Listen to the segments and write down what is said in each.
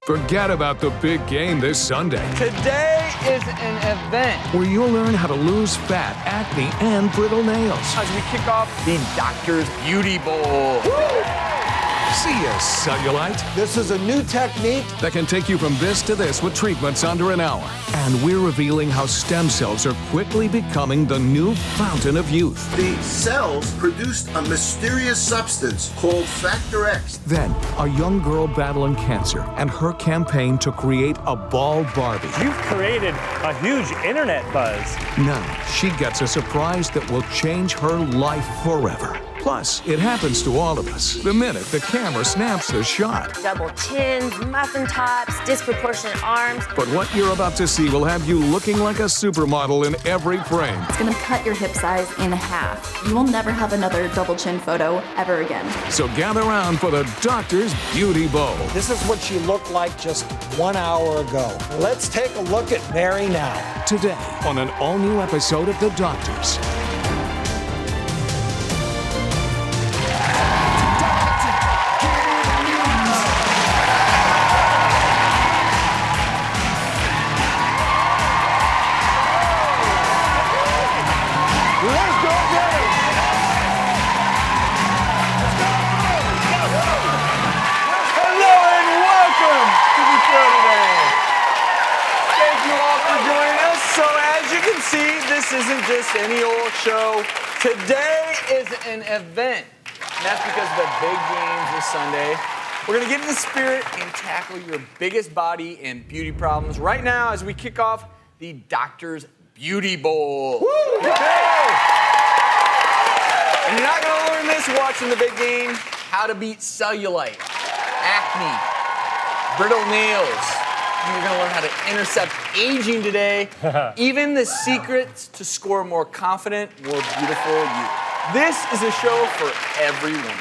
Forget about the big game this Sunday, Today is an event where you'll learn how to lose fat, acne, and brittle nails. as we kick off the Doctor's Beauty Bowl. See ya, cellulite. This is a new technique. That can take you from this to this with treatments under an hour. And we're revealing how stem cells are quickly becoming the new fountain of youth. The cells produced a mysterious substance called Factor X. Then, a young girl battling cancer and her campaign to create a bald Barbie. You've created a huge internet buzz. Now, she gets a surprise that will change her life forever. Plus, it happens to all of us the minute the camera snaps the shot. Double chins, muffin tops, disproportionate arms. But what you're about to see will have you looking like a supermodel in every frame. It's gonna cut your hip size in half. You will never have another double chin photo ever again. So gather round for the Doctor's Beauty Bowl. This is what she looked like just 1 hour ago. Let's take a look at Mary now. Today on an all-new episode of The Doctors. Hello and welcome to the show today. Thank you all for joining us. So as you can see, this isn't just any old show. Today is an event. And that's because of the big games this Sunday. We're going to get in the spirit and tackle your biggest body and beauty problems right now as we kick off the Doctor's Beauty Bowl. Woo! And you're not going to learn this watching the big game. How to beat cellulite, acne, brittle nails. You're going to learn how to intercept aging today. Even the secrets to score more confident, more beautiful you. This is a show for everyone.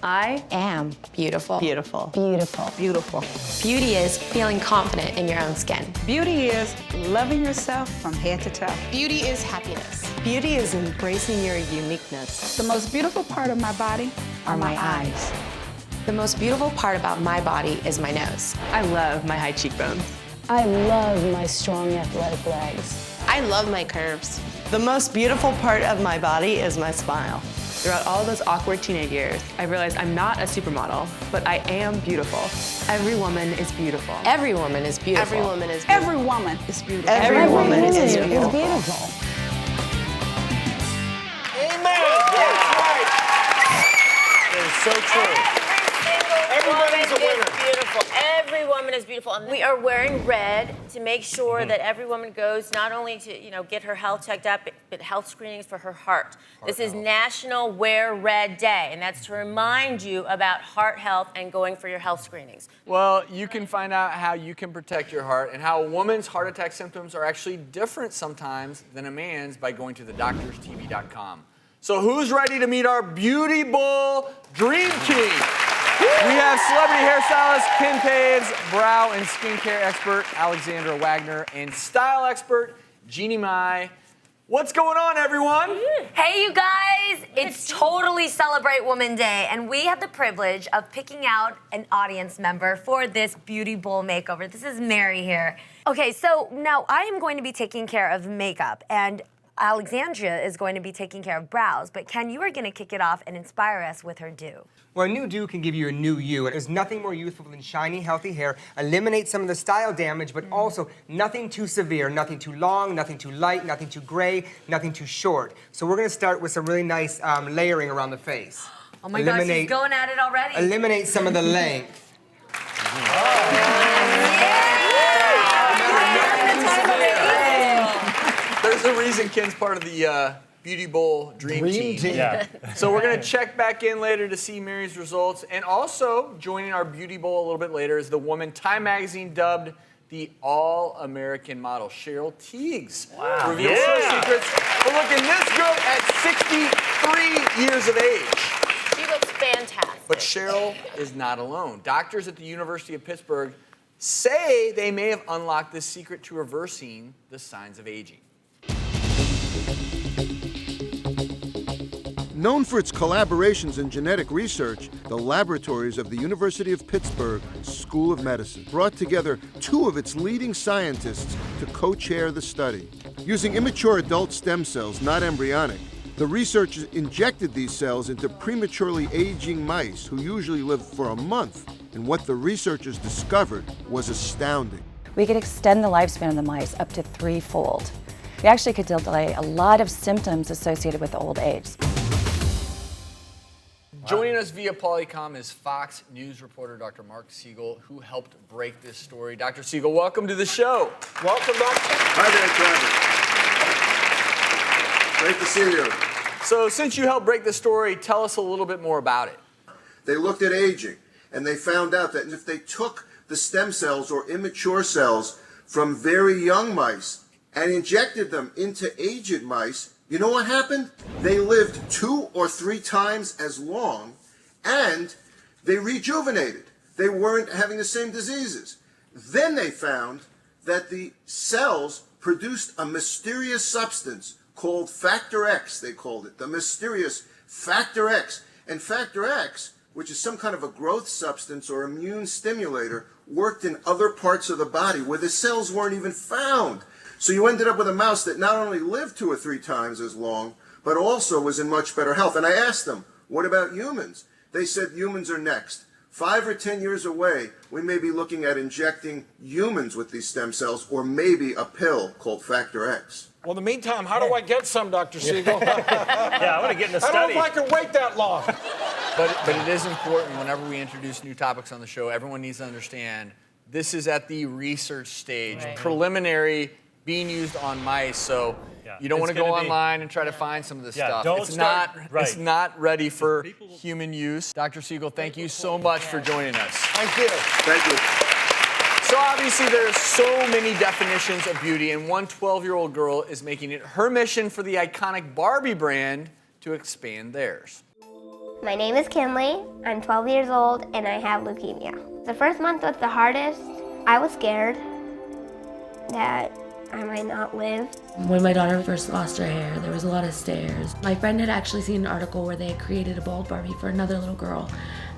I am beautiful. Beautiful. Beautiful. Beautiful. Beauty is feeling confident in your own skin. Beauty is loving yourself from head to toe. Beauty is happiness. Beauty is embracing your uniqueness. The most beautiful part of my body are my eyes. The most beautiful part about my body is my nose. I love my high cheekbones. I love my strong athletic legs. I love my curves. The most beautiful part of my body is my smile. Throughout all those awkward teenage years, I realized I'm not a supermodel, but I am beautiful. Every woman is beautiful. Every woman is beautiful. Every woman is beautiful. Every woman is beautiful. Every woman is beautiful. Amen. That's right. That is so true. Everybody's a winner. Beautiful. Every woman is beautiful. And we are wearing red to make sure that every woman goes not only to, get her health checked up, but health screenings for her heart. This is National Wear Red Day, and that's to remind you about heart health and going for your health screenings. Well, you can find out how you can protect your heart and how a woman's heart attack symptoms are actually different sometimes than a man's by going to thedoctorstv.com. So who's ready to meet our Beauty Bowl Dream Team? We have celebrity hairstylist Ken Paves, brow and skincare expert Alexandra Wagner, and style expert Jeannie Mai. What's going on, everyone? Hey, you guys! It's totally Celebrate Woman Day, and we have the privilege of picking out an audience member for this Beauty Bowl makeover. This is Mary here. Okay, so now I am going to be taking care of makeup, and Alexandria is going to be taking care of brows, but Ken, you are going to kick it off and inspire us with her do. Well, a new do can give you a new you. There's nothing more youthful than shiny, healthy hair. Eliminate some of the style damage, but also nothing too severe, nothing too long, nothing too light, nothing too gray, nothing too short. So we're going to start with some really nice layering around the face. Oh my gosh, she's going at it already. Eliminate some of the length. There's a reason Ken's part of the Beauty Bowl Dream Team. Yeah. So we're going to check back in later to see Mary's results. And also joining our Beauty Bowl a little bit later is the woman Time Magazine dubbed the All-American model, Cheryl Teagues. Wow. Reveals her secrets for looking this good at 63 years of age. She looks fantastic. But Cheryl is not alone. Doctors at the University of Pittsburgh say they may have unlocked the secret to reversing the signs of aging. Known for its collaborations in genetic research, the laboratories of the University of Pittsburgh School of Medicine brought together two of its leading scientists to co-chair the study. Using immature adult stem cells, not embryonic, the researchers injected these cells into prematurely aging mice who usually live for a month, and what the researchers discovered was astounding. We could extend the lifespan of the mice up to 3-fold. We actually could delay a lot of symptoms associated with old age. Joining us via Polycom is Fox News reporter Dr. Mark Siegel, who helped break this story. Dr. Siegel, welcome to the show. Welcome, Doctor. Hi there, Travis. Great to see you. So since you helped break the story, tell us a little bit more about it. They looked at aging, and they found out that if they took the stem cells or immature cells from very young mice and injected them into aged mice, you know what happened? They lived 2 or 3 times as long, and they rejuvenated. They weren't having the same diseases. Then they found that the cells produced a mysterious substance called Factor X, they called it, the mysterious Factor X. And Factor X, which is some kind of a growth substance or immune stimulator, worked in other parts of the body where the cells weren't even found. So you ended up with a mouse that not only lived 2 or 3 times as long, but also was in much better health. And I asked them, what about humans? They said humans are next. 5 or 10 years away, we may be looking at injecting humans with these stem cells, or maybe a pill called Factor X. Well, in the meantime, how do I get some, Dr. Siegel? Yeah, I want to get in the study. I don't know if I can wait that long. But it is important whenever we introduce new topics on the show, everyone needs to understand this is at the research stage, preliminary, being used on mice. So you don't want to go online and try to find some of this stuff. It's not ready for human use. Dr. Siegel, thank you so much for joining us. Thank you. Thank you. So obviously there's so many definitions of beauty, and one 12-year-old girl is making it her mission for the iconic Barbie brand to expand theirs. My name is Kinley. I'm 12 years old and I have leukemia. The first month was the hardest. I was scared that I might not live. When my daughter first lost her hair, there was a lot of stares. My friend had actually seen an article where they had created a bald Barbie for another little girl,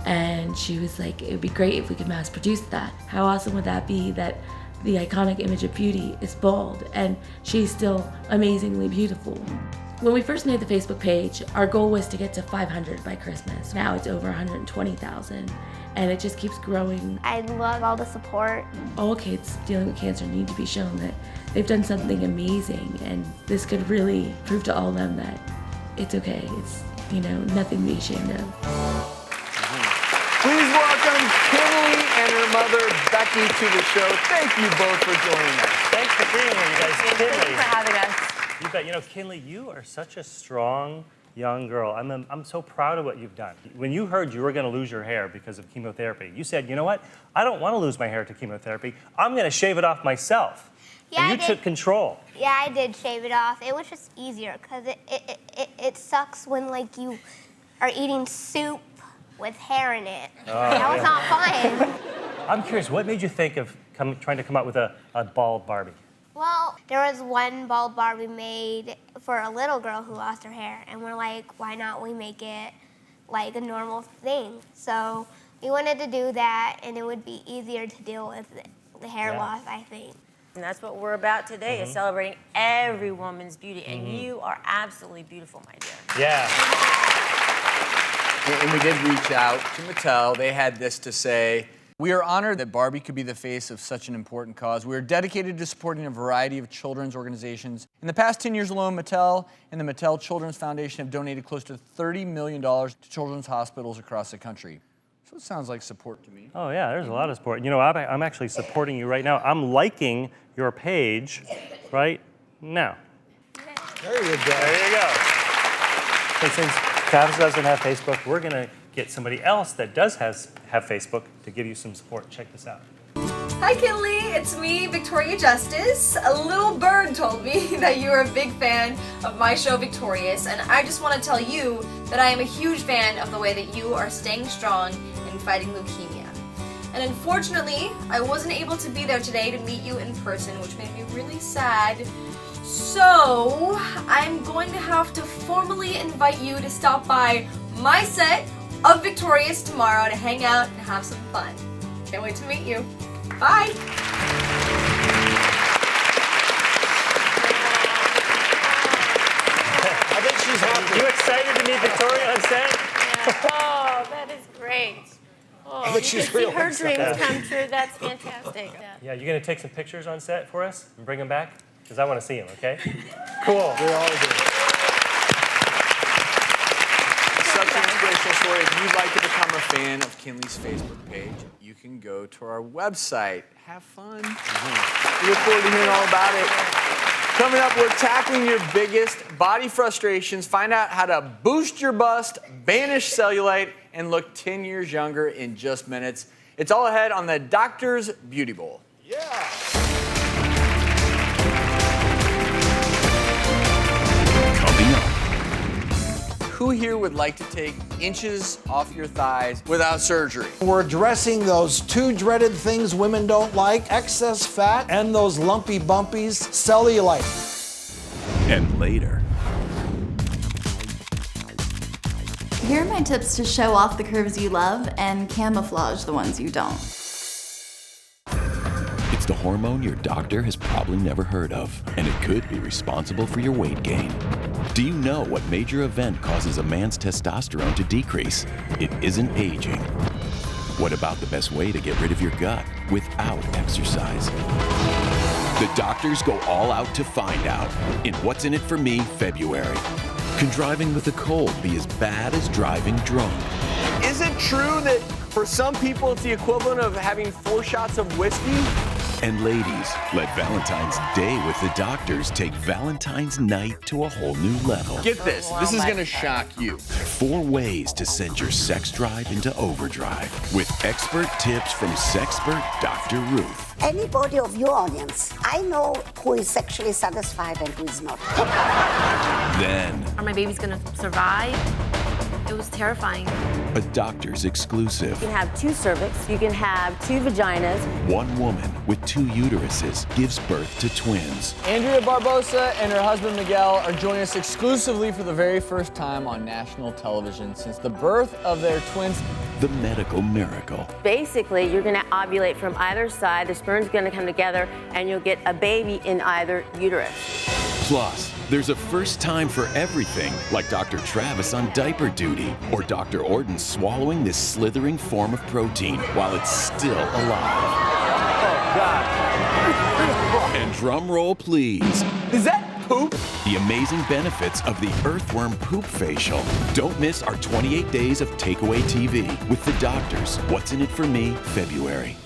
and she was like, it would be great if we could mass produce that. How awesome would that be that the iconic image of beauty is bald and she's still amazingly beautiful. When we first made the Facebook page, our goal was to get to 500 by Christmas. Now it's over 120,000, and it just keeps growing. I love all the support. All kids dealing with cancer need to be shown that they've done something amazing, and this could really prove to all of them that it's okay. It's, nothing to be ashamed of. Please welcome Kinley and her mother, Becky, to the show. Thank you both for joining us. Thanks for being here, you guys. Thank you for having us. You bet. Kinley, you are such a strong young girl. I'm so proud of what you've done. When you heard you were going to lose your hair because of chemotherapy, you said, you know what? I don't want to lose my hair to chemotherapy. I'm going to shave it off myself. Yeah, and you took control. Yeah, I did shave it off. It was just easier because it sucks when you are eating soup with hair in it. That was not fun. I'm curious, what made you think of trying to come up with a bald Barbie? Well, there was one bald Barbie made for a little girl who lost her hair, and we're like, why not we make it like a normal thing? So we wanted to do that, and it would be easier to deal with the hair loss, I think. And that's what we're about today, is celebrating every woman's beauty, and you are absolutely beautiful, my dear. Yeah. And we did reach out to Mattel. They had this to say: we are honored that Barbie could be the face of such an important cause. We are dedicated to supporting a variety of children's organizations. In the past 10 years alone, Mattel and the Mattel Children's Foundation have donated close to $30 million to children's hospitals across the country. So it sounds like support to me. Oh yeah, there's a lot of support. I'm actually supporting you right now. I'm liking your page right now. There you go. There you go. And since Travis doesn't have Facebook, we're gonna get somebody else that does have Facebook to give you some support. Check this out. Hi Kinley, it's me, Victoria Justice. A little bird told me that you are a big fan of my show Victorious, and I just want to tell you that I am a huge fan of the way that you are staying strong in fighting leukemia. And unfortunately, I wasn't able to be there today to meet you in person, which made me really sad. So, I'm going to have to formally invite you to stop by my set of Victorious tomorrow to hang out and have some fun. Can't wait to meet you. Bye! I think she's happy. You excited to meet Victoria on set? Oh, that is great. Oh, I think she's real see her excited. dreams come true. That's fantastic. Yeah, you're going to take some pictures on set for us and bring them back? Because I want to see them, okay? Cool. We all do. Such an inspirational story. If you'd like to become a fan of Kinley's Facebook page, you can go to our website. Have fun. We look forward to hearing all about it. Coming up, we're tackling your biggest body frustrations. Find out how to boost your bust, banish cellulite, and look 10 years younger in just minutes. It's all ahead on the Doctor's Beauty Bowl. Yeah. Coming up. Who here would like to take inches off your thighs without surgery? We're addressing those two dreaded things women don't like, excess fat and those lumpy bumpies, cellulite. And later. Here are my tips to show off the curves you love and camouflage the ones you don't. It's the hormone your doctor has probably never heard of, and it could be responsible for your weight gain. Do you know what major event causes a man's testosterone to decrease? It isn't aging. What about the best way to get rid of your gut without exercise? The doctors go all out to find out in What's in It for Me February. Can driving with a cold be as bad as driving drunk? Is it true that for some people it's the equivalent of having 4 shots of whiskey? And ladies, let Valentine's Day with the doctors take Valentine's night to a whole new level. Get this. This is going to shock you. 4 ways to send your sex drive into overdrive with expert tips from sexpert Dr. Ruth. Anybody of your audience, I know who is sexually satisfied and who is not. Then, Are my babies gonna survive? It was terrifying. a doctor's exclusive. You can have 2 cervix, you can have 2 vaginas. One woman with 2 uteruses gives birth to twins. Andrea Barbosa and her husband Miguel are joining us exclusively for the very first time on national television since the birth of their twins. The medical miracle. Basically, you're gonna ovulate from either side, the sperm's gonna come together, and you'll get a baby in either uterus. Plus, there's a first time for everything, like Dr. Travis on diaper duty, or Dr. Orton swallowing this slithering form of protein while it's still alive. Oh, God. And drum roll, please. Is that poop? The amazing benefits of the Earthworm Poop Facial. Don't miss our 28 days of takeaway TV with the doctors. What's in it for me, February.